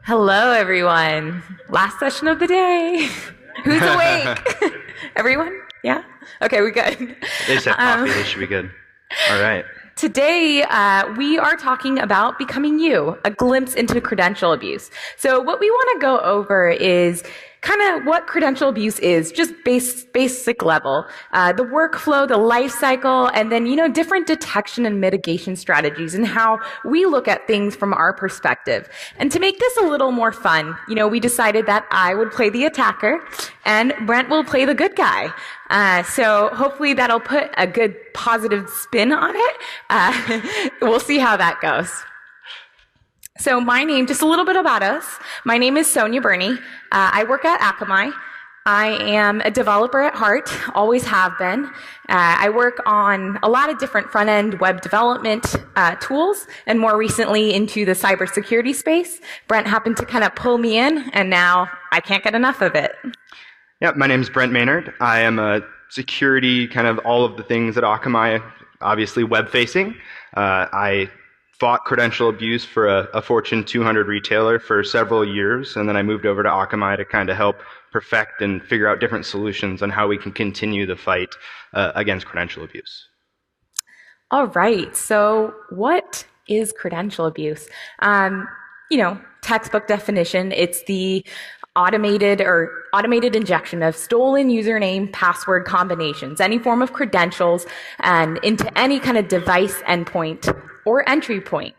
Hello, everyone. Last session of the day. Who's awake? Everyone? Yeah? Okay, we good. They said coffee. They should be good. All right. Today, we are talking about becoming you, a glimpse into credential abuse. So what we want to go over is kind of what credential abuse is, just basic level, the workflow, the life cycle, and then, different detection and mitigation strategies and how we look at things from our perspective. And to make this a little more fun, we decided that I would play the attacker and Brent will play the good guy. So hopefully that'll put a good positive spin on it. We'll see how that goes. So just a little bit about us. My name is Sonia Burney. I work at Akamai. I am a developer at heart, always have been. I work on a lot of different front-end web development tools, and more recently into the cybersecurity space. Brent happened to kind of pull me in, and now I can't get enough of it. Yeah, my name is Brent Maynard. I am a security, kind of all of the things at Akamai, obviously web-facing. I fought credential abuse for a Fortune 200 retailer for several years, and then I moved over to Akamai to kind of help perfect and figure out different solutions on how we can continue the fight against credential abuse. All right, so what is credential abuse? Textbook definition, it's the automated injection of stolen username, password combinations, any form of credentials, and into any kind of device endpoint or entry point.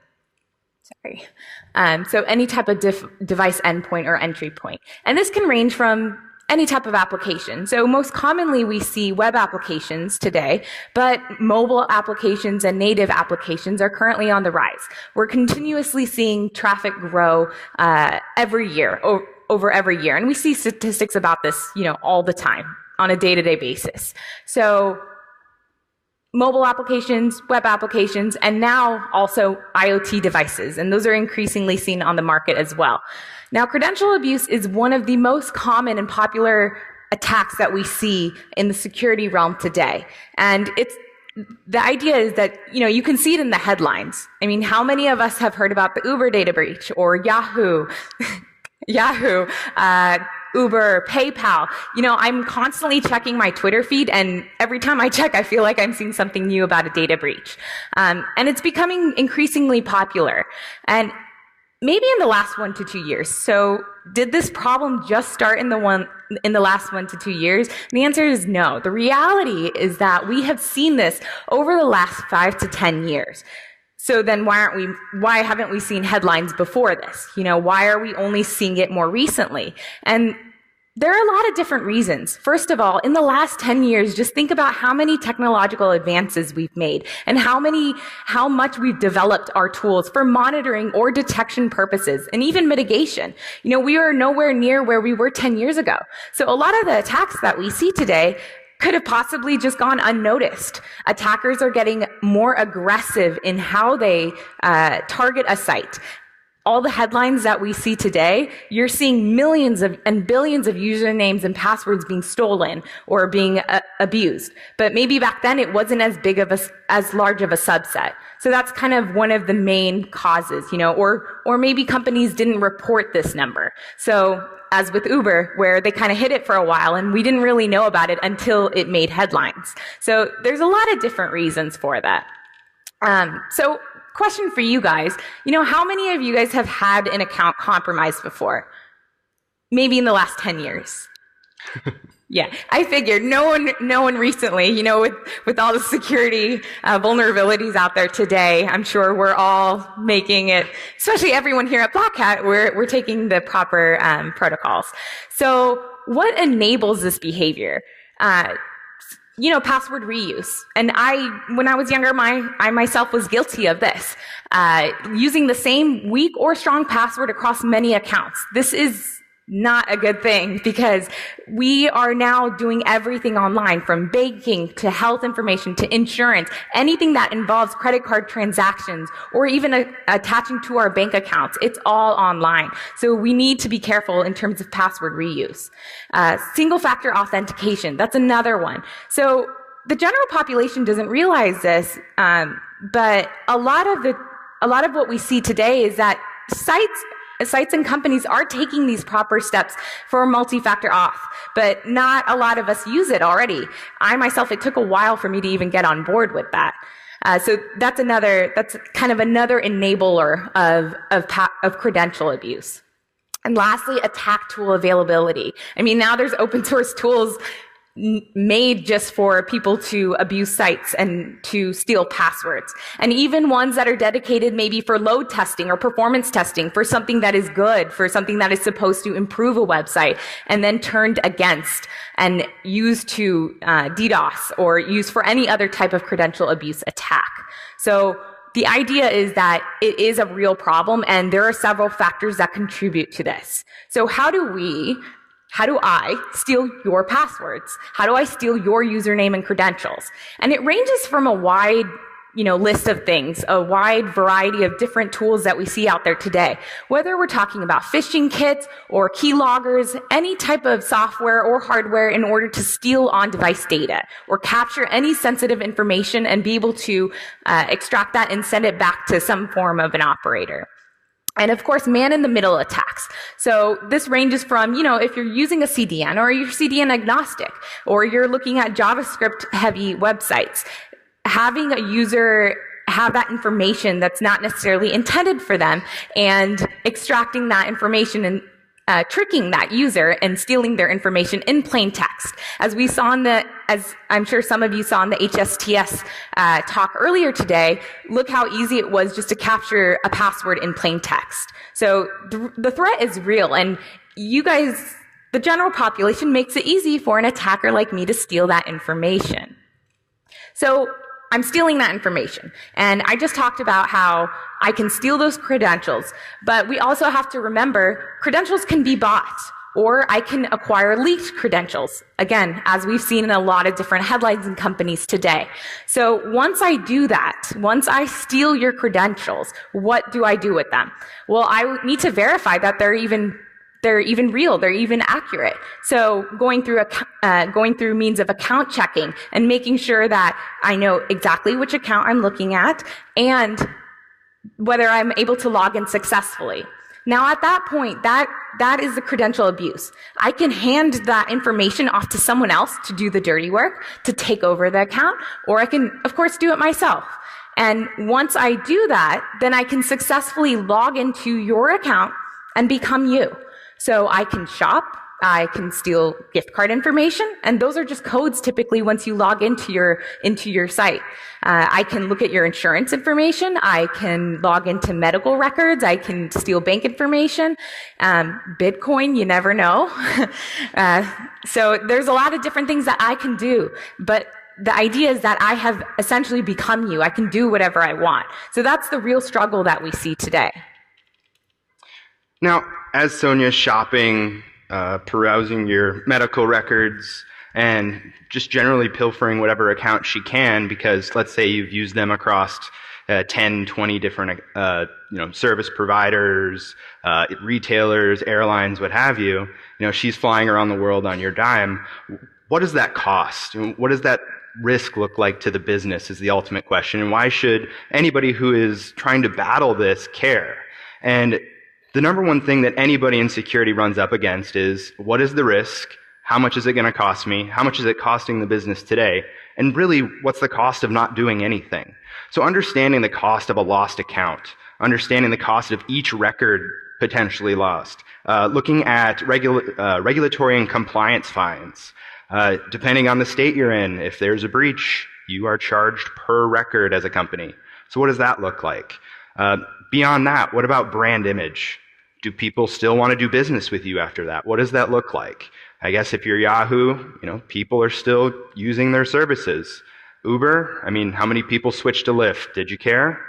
So any type of device endpoint or entry point. And this can range from any type of application. So most commonly we see web applications today, but mobile applications and native applications are currently on the rise. We're continuously seeing traffic grow every year, over every year. And we see statistics about this, all the time on a day-to-day basis. So mobile applications, web applications, and now also IoT devices. And those are increasingly seen on the market as well. Now, credential abuse is one of the most common and popular attacks that we see in the security realm today. And the idea is that, you can see it in the headlines. I mean, how many of us have heard about the Uber data breach or Yahoo, Uber, PayPal? I'm constantly checking my Twitter feed, and every time I check, I feel like I'm seeing something new about a data breach. And it's becoming increasingly popular. And maybe in the last 1 to 2 years. So did this problem just start in the last 1 to 2 years? And the answer is no. The reality is that we have seen this over the last 5 to 10 years. So then why haven't we seen headlines before this? Why are we only seeing it more recently? And there are a lot of different reasons. First of all, in the last 10 years, just think about how many technological advances we've made and how much we've developed our tools for monitoring or detection purposes and even mitigation. We are nowhere near where we were 10 years ago. So a lot of the attacks that we see today could have possibly just gone unnoticed. Attackers are getting more aggressive in how they target a site. All the headlines that we see today, you're seeing millions and billions of usernames and passwords being stolen or being abused. But maybe back then it wasn't as large of a subset. So that's kind of one of the main causes, or maybe companies didn't report this number. So as with Uber, where they kind of hid it for a while and we didn't really know about it until it made headlines. So there's a lot of different reasons for that. So question for you guys, how many of you guys have had an account compromised before? Maybe in the last 10 years. Yeah, I figured no one recently, with all the security vulnerabilities out there today. I'm sure we're all making it, especially everyone here at Black Hat, we're taking the proper protocols. So what enables this behavior? Password reuse. And when I was younger, I myself was guilty of this. Using the same weak or strong password across many accounts. This is not a good thing because we are now doing everything online, from banking to health information to insurance, anything that involves credit card transactions or even attaching to our bank accounts. It's all online. So we need to be careful in terms of password reuse. Single factor authentication, that's another one. So the general population doesn't realize this, but a lot of what we see today is that sites sites and companies are taking these proper steps for multi-factor auth, but not a lot of us use it already. I myself, it took a while for me to even get on board with that. So that's kind of another enabler of credential abuse. And lastly, attack tool availability. I mean, now there's open source tools made just for people to abuse sites and to steal passwords. And even ones that are dedicated maybe for load testing or performance testing for something that is good, for something that is supposed to improve a website, and then turned against and used to DDoS or used for any other type of credential abuse attack. So the idea is that it is a real problem, and there are several factors that contribute to this. So how do I steal your passwords? How do I steal your username and credentials? And it ranges from a wide, list of things, a wide variety of different tools that we see out there today. Whether we're talking about phishing kits or keyloggers, any type of software or hardware in order to steal on-device data or capture any sensitive information and be able to extract that and send it back to some form of an operator. And of course, man-in-the-middle attacks. So this ranges from, if you're using a CDN or you're CDN agnostic, or you're looking at JavaScript-heavy websites, having a user have that information that's not necessarily intended for them and extracting that information and tricking that user and stealing their information in plain text. As we saw as I'm sure some of you saw in the HSTS talk earlier today, look how easy it was just to capture a password in plain text. So the threat is real, and you guys, the general population, makes it easy for an attacker like me to steal that information. So I'm stealing that information. And I just talked about how I can steal those credentials, but we also have to remember credentials can be bought, or I can acquire leaked credentials. Again, as we've seen in a lot of different headlines and companies today. So once I do that, once I steal your credentials, what do I do with them? Well, I need to verify that they're even real, they're even accurate. So going through means of account checking and making sure that I know exactly which account I'm looking at and whether I'm able to log in successfully. Now at that point, that is the credential abuse. I can hand that information off to someone else to do the dirty work, to take over the account, or I can, of course, do it myself. And once I do that, then I can successfully log into your account and become you. So I can shop, I can steal gift card information, and those are just codes typically once you log into your site. I can look at your insurance information, I can log into medical records, I can steal bank information, Bitcoin, you never know. So there's a lot of different things that I can do, but the idea is that I have essentially become you. I can do whatever I want. So that's the real struggle that we see today. Now, as Sonia's shopping, perusing your medical records, and just generally pilfering whatever account she can, because let's say you've used them across 10, 20 different service providers, retailers, airlines, what have you, she's flying around the world on your dime. What does that cost? What does that risk look like to the business is the ultimate question, and why should anybody who is trying to battle this care? And the number one thing that anybody in security runs up against is, what is the risk? How much is it going to cost me? How much is it costing the business today? And really, what's the cost of not doing anything? So understanding the cost of a lost account, understanding the cost of each record potentially lost, looking at regulatory and compliance fines. Depending on the state you're in, if there's a breach, you are charged per record as a company. So what does that look like? Beyond that, what about brand image? Do people still want to do business with you after that? What does that look like? I guess if you're Yahoo, people are still using their services. Uber, how many people switched to Lyft? Did you care?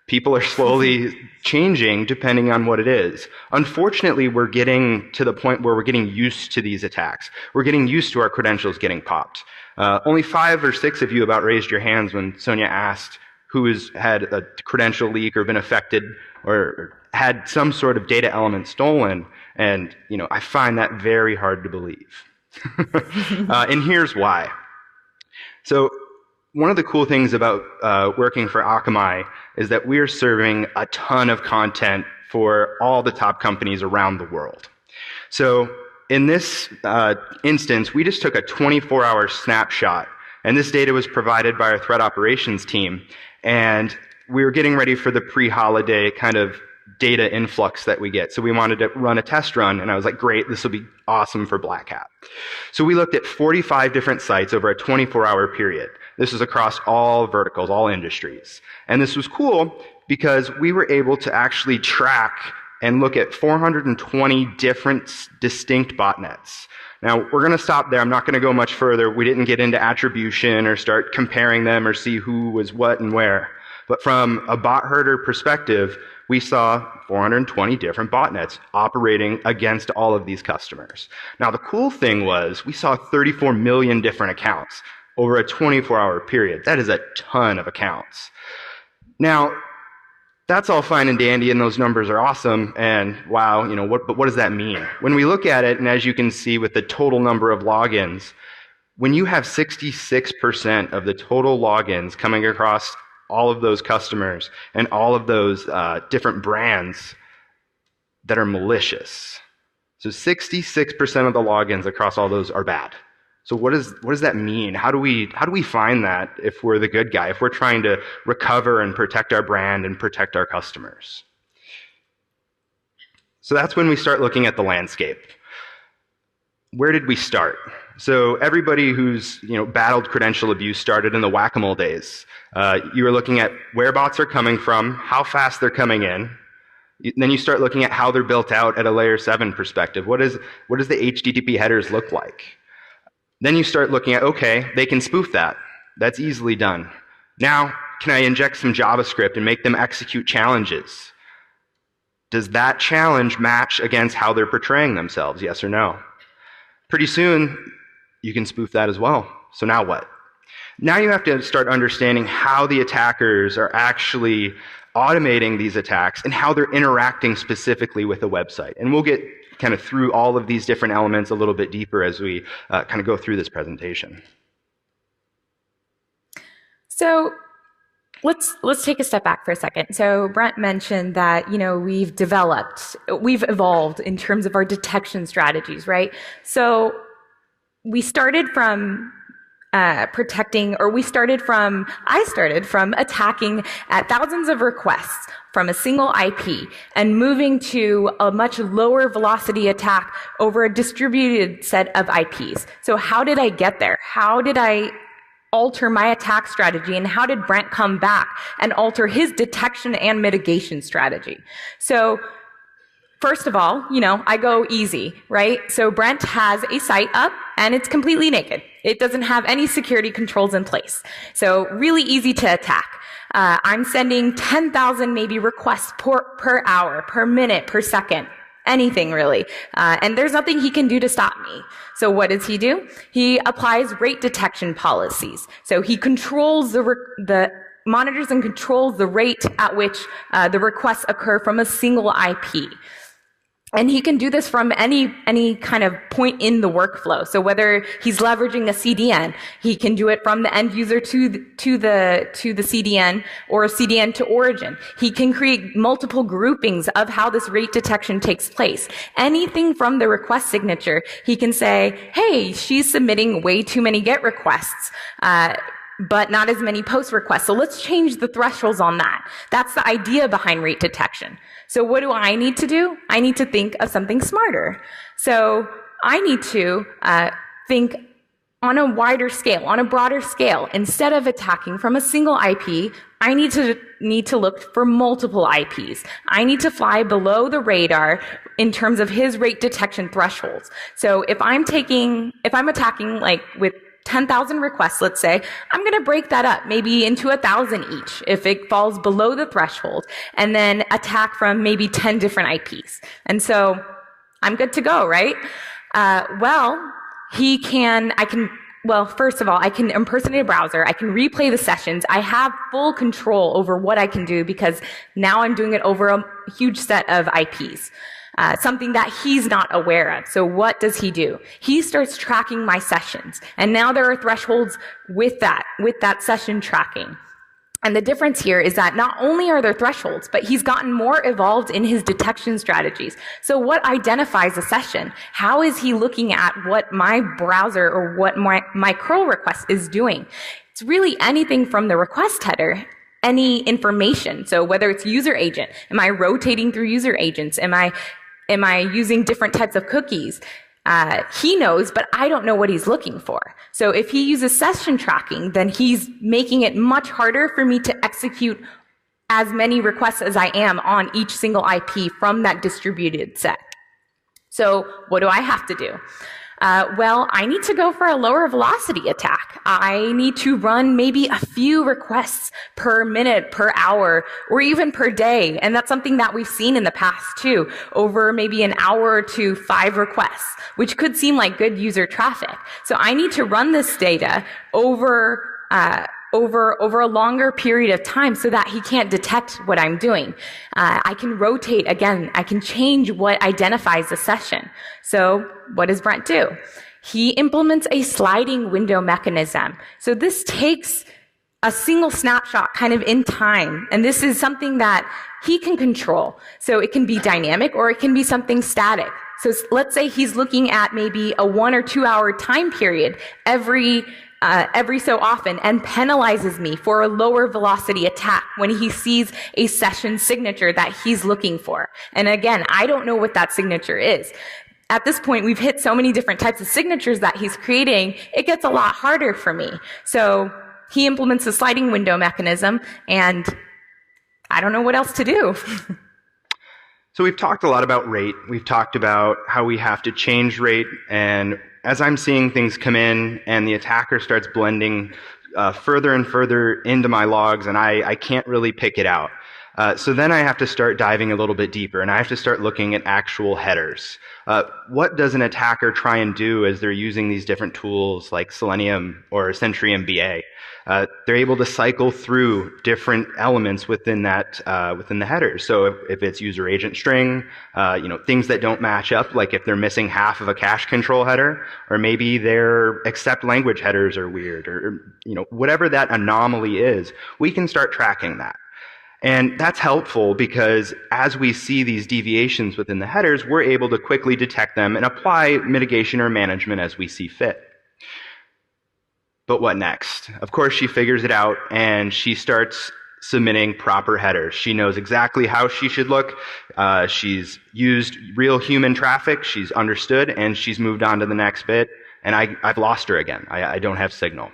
People are slowly changing depending on what it is. Unfortunately, we're getting to the point where we're getting used to these attacks. We're getting used to our credentials getting popped. Only 5 or 6 of you about raised your hands when Sonia asked who has had a credential leak or been affected or had some sort of data element stolen. And, I find that very hard to believe. And here's why. So one of the cool things about working for Akamai is that we're serving a ton of content for all the top companies around the world. So in this instance, we just took a 24-hour snapshot, and this data was provided by our threat operations team, and we were getting ready for the pre-holiday kind of data influx that we get. So we wanted to run a test run, and I was like, great, this will be awesome for Black Hat. So we looked at 45 different sites over a 24-hour period. This was across all verticals, all industries. And this was cool because we were able to actually track and look at 420 different distinct botnets. Now, we're going to stop there. I'm not going to go much further. We didn't get into attribution or start comparing them or see who was what and where. But from a bot herder perspective, we saw 420 different botnets operating against all of these customers. Now, the cool thing was we saw 34 million different accounts over a 24-hour period. That is a ton of accounts. Now, that's all fine and dandy, and those numbers are awesome, and wow, but what does that mean? When we look at it, and as you can see with the total number of logins, when you have 66% of the total logins coming across all of those customers and all of those different brands that are malicious. So 66% of the logins across all those are bad. So what does that mean? How do we find that if we're the good guy, if we're trying to recover and protect our brand and protect our customers? So that's when we start looking at the landscape. Where did we start? So everybody who's battled credential abuse started in the whack-a-mole days. You were looking at where bots are coming from, how fast they're coming in. Then you start looking at how they're built out at a layer 7 perspective. What does the HTTP headers look like? Then you start looking at, okay, they can spoof that. That's easily done. Now, can I inject some JavaScript and make them execute challenges? Does that challenge match against how they're portraying themselves, yes or no? Pretty soon, you can spoof that as well. So now what? Now you have to start understanding how the attackers are actually automating these attacks and how they're interacting specifically with the website. And we'll get kind of through all of these different elements a little bit deeper as we kind of go through this presentation. So let's take a step back for a second. So Brent mentioned that we've evolved in terms of our detection strategies, right? So we started from I started from attacking at thousands of requests from a single IP and moving to a much lower velocity attack over a distributed set of IPs. So how did I get there? How did I alter my attack strategy, and how did Brent come back and alter his detection and mitigation strategy? So first of all, I go easy, right? So Brent has a site up and it's completely naked. It doesn't have any security controls in place. So really easy to attack. I'm sending 10,000 maybe requests per hour, per minute, per second, anything really. And there's nothing he can do to stop me. So what does he do? He applies rate detection policies. So he controls the monitors and controls the rate at which the requests occur from a single IP. And he can do this from any kind of point in the workflow. So whether he's leveraging a CDN, he can do it from the end user to the CDN, or a CDN to origin. He can create multiple groupings of how this rate detection takes place. Anything from the request signature, he can say, hey, she's submitting way too many GET requests, but not as many post requests. So let's change the thresholds on that. That's the idea behind rate detection. So what do I need to do? I need to think of something smarter. So I need to think on a wider scale, on a broader scale. Instead of attacking from a single IP, I need to look for multiple IPs. I need to fly below the radar in terms of his rate detection thresholds. So if I'm attacking like with 10,000 requests, let's say, I'm going to break that up maybe into 1,000 each if it falls below the threshold, and then attack from maybe 10 different IPs. And so I'm good to go, right? First of all, I can impersonate a browser. I can replay the sessions. I have full control over what I can do because now I'm doing it over a huge set of IPs. Something that he's not aware of. So what does he do? He starts tracking my sessions. And now there are thresholds with that session tracking. And the difference here is that not only are there thresholds, but he's gotten more evolved in his detection strategies. So what identifies a session? How is he looking at what my browser or what my curl request is doing? It's really anything from the request header, any information. So whether it's user agent, am I rotating through user agents? Am I using different types of cookies? He knows, but I don't know what he's looking for. So if he uses session tracking, then he's making it much harder for me to execute as many requests as I am on each single IP from that distributed set. So what do I have to do? Well, I need to go for a lower velocity attack. I need to run maybe a few requests per minute, per hour, or even per day. And that's something that we've seen in the past too, over maybe an hour to 5 requests, which could seem like good user traffic. So I need to run this data over a longer period of time so that he can't detect what I'm doing. I can rotate again. I can change what identifies a session. So what does Brent do? He implements a sliding window mechanism. So this takes a single snapshot kind of in time. And this is something that he can control. So it can be dynamic or it can be something static. So let's say he's looking at maybe a 1 or 2 hour time period every so often and penalizes me for a lower velocity attack when he sees a session signature that he's looking for. And again, I don't know what that signature is. At this point, we've hit so many different types of signatures that he's creating, it gets a lot harder for me. So he implements a sliding window mechanism, and I don't know what else to do. So we've talked a lot about rate. We've talked about how we have to change rate, and as I'm seeing things come in and the attacker starts blending further and further into my logs, and I can't really pick it out. So then I have to start diving a little bit deeper, and I have to start looking at actual headers. What does an attacker try and do as they're using these different tools like Selenium or Sentry MBA? They're able to cycle through different elements within that within the headers. So if it's user agent string, things that don't match up, like if they're missing half of a cache control header, or maybe their accept language headers are weird, or whatever that anomaly is, we can start tracking that. And that's helpful because as we see these deviations within the headers, we're able to quickly detect them and apply mitigation or management as we see fit. But what next? Of course, she figures it out and she starts submitting proper headers. She knows exactly how she should look. She's used real human traffic. She's understood, and she's moved on to the next bit. And I've lost her again. I don't have signal.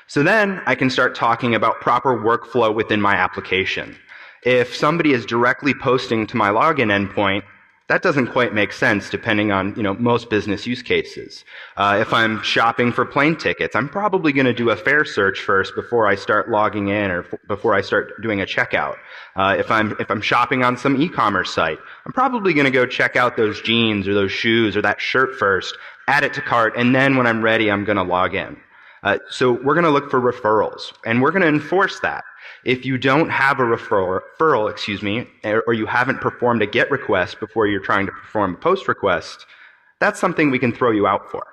So then I can start talking about proper workflow within my application. If somebody is directly posting to my login endpoint, that doesn't quite make sense depending on most business use cases. If I'm shopping for plane tickets, I'm probably going to do a fare search first before I start logging in or before I start doing a checkout. If I'm shopping on some e-commerce site, I'm probably going to go check out those jeans or those shoes or that shirt first, add it to cart, and then when I'm ready, I'm going to log in. So we're going to look for referrals, and we're going to enforce that. If you don't have a referral, or you haven't performed a GET request before you're trying to perform a POST request, that's something we can throw you out for.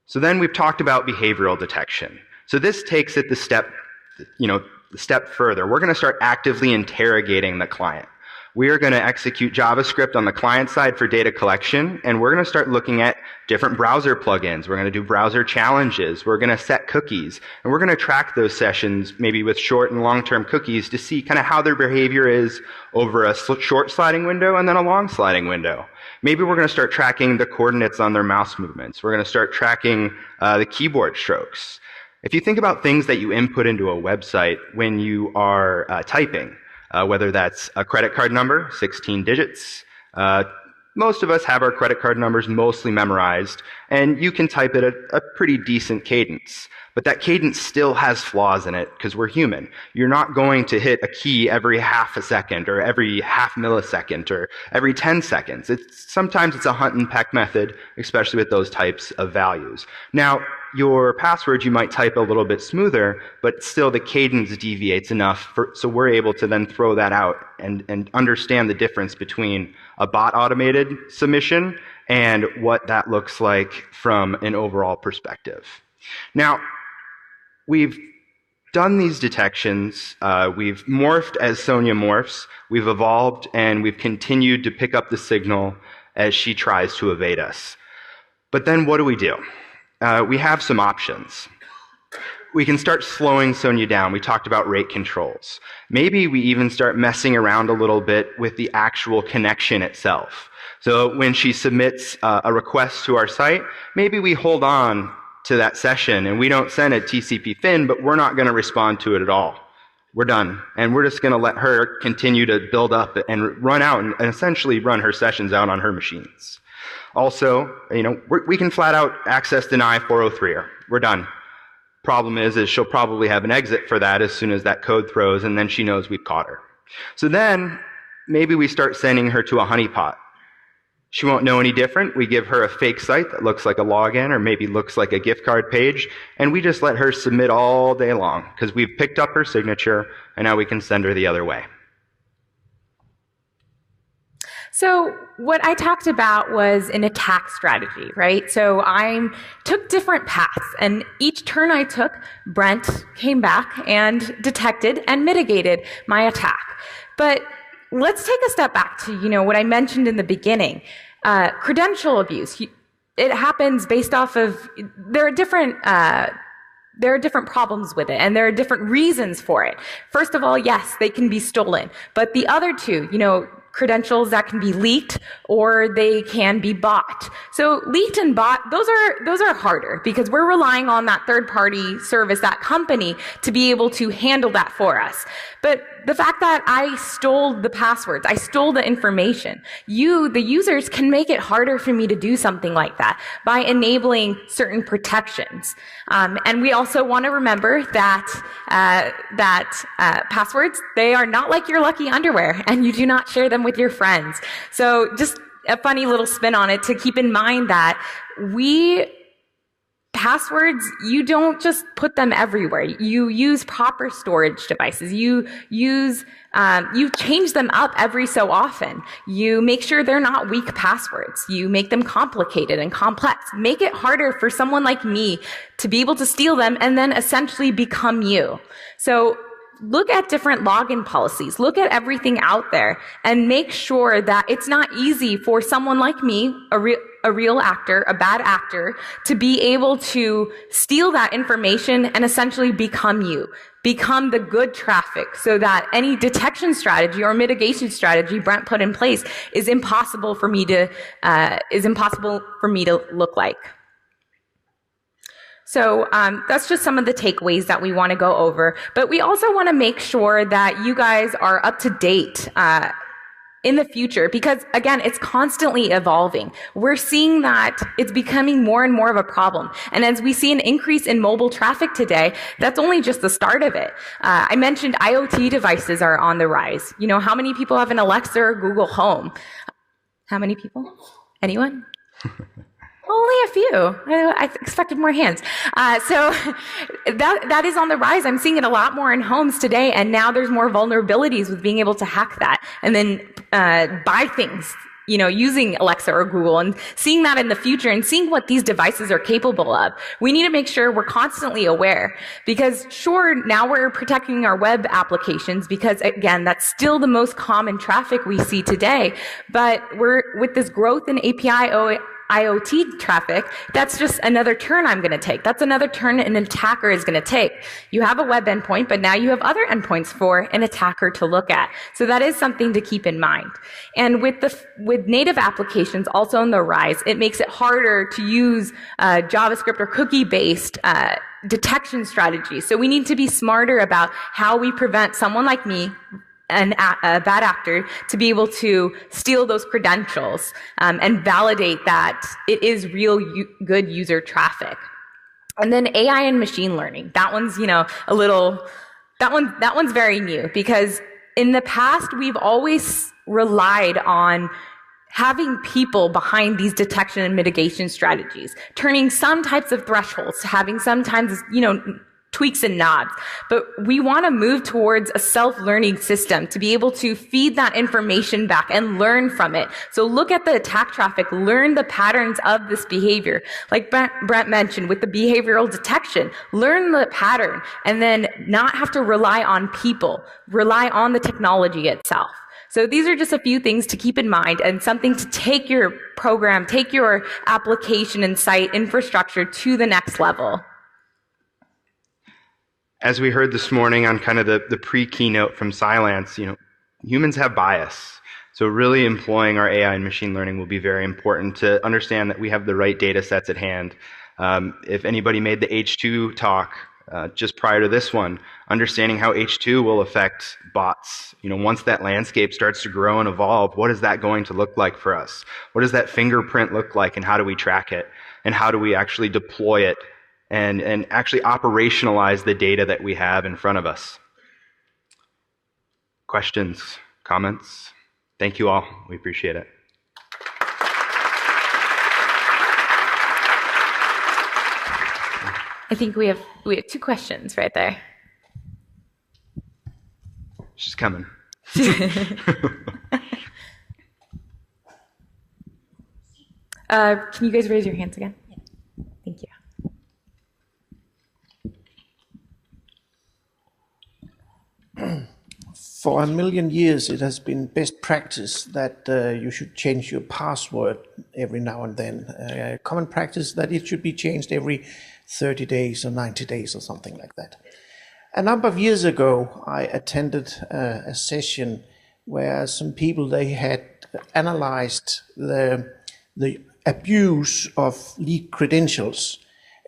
So then we've talked about behavioral detection. So this takes it the step further. We're going to start actively interrogating the client. We are going to execute JavaScript on the client side for data collection, and we're going to start looking at different browser plugins. We're going to do browser challenges. We're going to set cookies, and we're going to track those sessions maybe with short and long-term cookies to see kind of how their behavior is over a short sliding window and then a long sliding window. Maybe we're going to start tracking the coordinates on their mouse movements. We're going to start tracking the keyboard strokes. If you think about things that you input into a website when you are typing, whether that's a credit card number, 16 digits. Most of us have our credit card numbers mostly memorized, and you can type it at a pretty decent cadence. But that cadence still has flaws in it because we're human. You're not going to hit a key every half a second or every half millisecond or every 10 seconds. Sometimes it's a hunt and peck method, especially with those types of values. Now, your password you might type a little bit smoother, but still the cadence deviates enough so we're able to then throw that out and understand the difference between a bot automated submission and what that looks like from an overall perspective. Now, we've done these detections, we've morphed as Sonia morphs, we've evolved, and we've continued to pick up the signal as she tries to evade us. But then what do? We have some options. We can start slowing Sonia down. We talked about rate controls. Maybe we even start messing around a little bit with the actual connection itself. So when she submits a request to our site, maybe we hold on to that session and we don't send a TCP FIN, but we're not going to respond to it at all. We're done. And we're just going to let her continue to build up and run out and essentially run her sessions out on her machines. Also, we can flat out access deny 403 her. We're done. Problem is she'll probably have an exit for that as soon as that code throws, and then she knows we've caught her. So then maybe we start sending her to a honeypot. She won't know any different. We give her a fake site that looks like a login or maybe looks like a gift card page, and we just let her submit all day long because we've picked up her signature, and now we can send her the other way. So what I talked about was an attack strategy, right? So I took different paths, and each turn I took, Brent came back and detected and mitigated my attack. But let's take a step back to, what I mentioned in the beginning. Credential abuse. It happens based off of, there are different problems with it, and there are different reasons for it. First of all, yes, they can be stolen. But the other two, credentials that can be leaked or they can be bought. So leaked and bought, those are harder because we're relying on that third-party service, that company, to be able to handle that for us. But the fact that I stole the passwords, I stole the information, the users, can make it harder for me to do something like that by enabling certain protections. And we also want to remember that passwords, they are not like your lucky underwear, and you do not share them with your friends. So just a funny little spin on it to keep in mind that passwords, you don't just put them everywhere. You use proper storage devices. You change them up every so often. You make sure they're not weak passwords. You make them complicated and complex. Make it harder for someone like me to be able to steal them and then essentially become you. So look at different login policies. Look at everything out there and make sure that it's not easy for someone like me, a real actor, a bad actor, to be able to steal that information and essentially become you. Become the good traffic so that any detection strategy or mitigation strategy Brent put in place is impossible for me to look like. So that's just some of the takeaways that we want to go over. But we also want to make sure that you guys are up to date in the future because, again, it's constantly evolving. We're seeing that it's becoming more and more of a problem. And as we see an increase in mobile traffic today, that's only just the start of it. I mentioned IoT devices are on the rise. How many people have an Alexa or Google Home? How many people? Anyone? Only a few. I expected more hands. So that is on the rise. I'm seeing it a lot more in homes today, and now there's more vulnerabilities with being able to hack that and then buy things, using Alexa or Google, and seeing that in the future and seeing what these devices are capable of. We need to make sure we're constantly aware because, sure, now we're protecting our web applications because, again, that's still the most common traffic we see today. But with this growth in API IoT traffic, that's just another turn I'm going to take. That's another turn an attacker is going to take. You have a web endpoint, but now you have other endpoints for an attacker to look at. So that is something to keep in mind. And with native applications also on the rise, it makes it harder to use JavaScript or cookie-based detection strategies. So we need to be smarter about how we prevent someone like me, a bad actor, to be able to steal those credentials and validate that it is real good user traffic. And then AI and machine learning. That one's, that one's very new because in the past we've always relied on having people behind these detection and mitigation strategies, turning some types of thresholds, having sometimes, tweaks and nods. But we want to move towards a self-learning system to be able to feed that information back and learn from it. So look at the attack traffic, learn the patterns of this behavior. Like Brent mentioned with the behavioral detection, learn the pattern and then not have to rely on people, rely on the technology itself. So these are just a few things to keep in mind and something to take your program, take your application and site infrastructure to the next level. As we heard this morning on kind of the pre-keynote from Cylance, humans have bias. So really employing our AI and machine learning will be very important to understand that we have the right data sets at hand. If anybody made the H2 talk just prior to this one, understanding how H2 will affect bots. Once that landscape starts to grow and evolve, what is that going to look like for us? What does that fingerprint look like and how do we track it? And how do we actually deploy it and actually operationalize the data that we have in front of us? Questions, comments? Thank you all. We appreciate it. I think we have 2 questions right there. She's coming. Can you guys raise your hands again? Thank you. For a million years, it has been best practice that you should change your password every now and then. Common practice that it should be changed every 30 days or 90 days or something like that. A number of years ago, I attended a session where some people, they had analyzed the abuse of leaked credentials,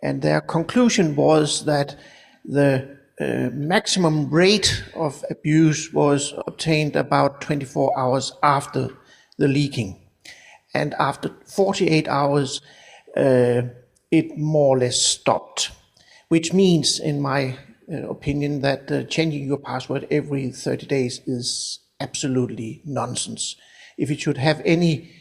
and their conclusion was that the maximum rate of abuse was obtained about 24 hours after the leaking. And after 48 hours, it more or less stopped, which means, in my opinion, that changing your password every 30 days is absolutely nonsense. If it should have any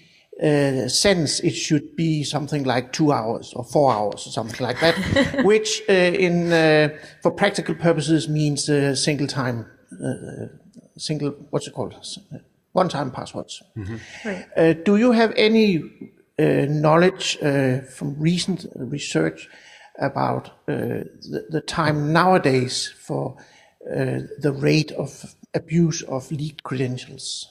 sense, it should be something like 2 hours or 4 hours or something like that, which for practical purposes means one-time passwords. Mm-hmm. Right. Do you have any knowledge from recent research about the time nowadays for the rate of abuse of leaked credentials?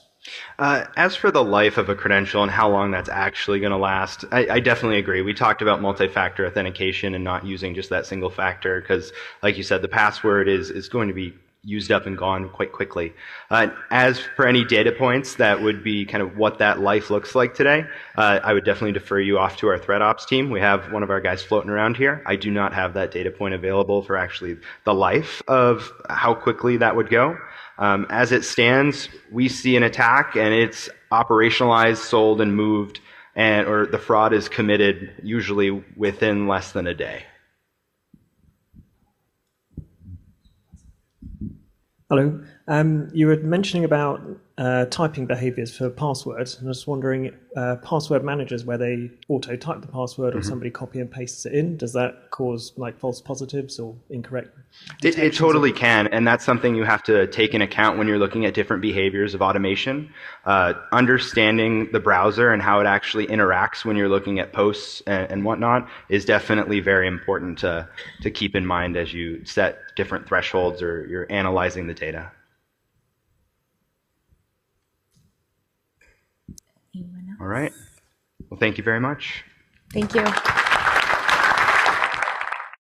As for the life of a credential and how long that's actually going to last, I definitely agree. We talked about multi-factor authentication and not using just that single factor because, like you said, the password is going to be used up and gone quite quickly. As for any data points that would be kind of what that life looks like today, I would definitely defer you off to our threat ops team. We have one of our guys floating around here. I do not have that data point available for actually the life of how quickly that would go. As it stands, we see an attack and it's operationalized, sold, and moved, or the fraud is committed usually within less than a day. Hello. You were mentioning about typing behaviors for passwords, and I was wondering, password managers where they auto-type the password or somebody copy and pastes it in, does that cause like false positives or incorrect? It totally can, and that's something you have to take into account when you're looking at different behaviors of automation. Understanding the browser and how it actually interacts when you're looking at posts and whatnot is definitely very important to keep in mind as you set different thresholds or you're analyzing the data. All right. Well, thank you very much. Thank you.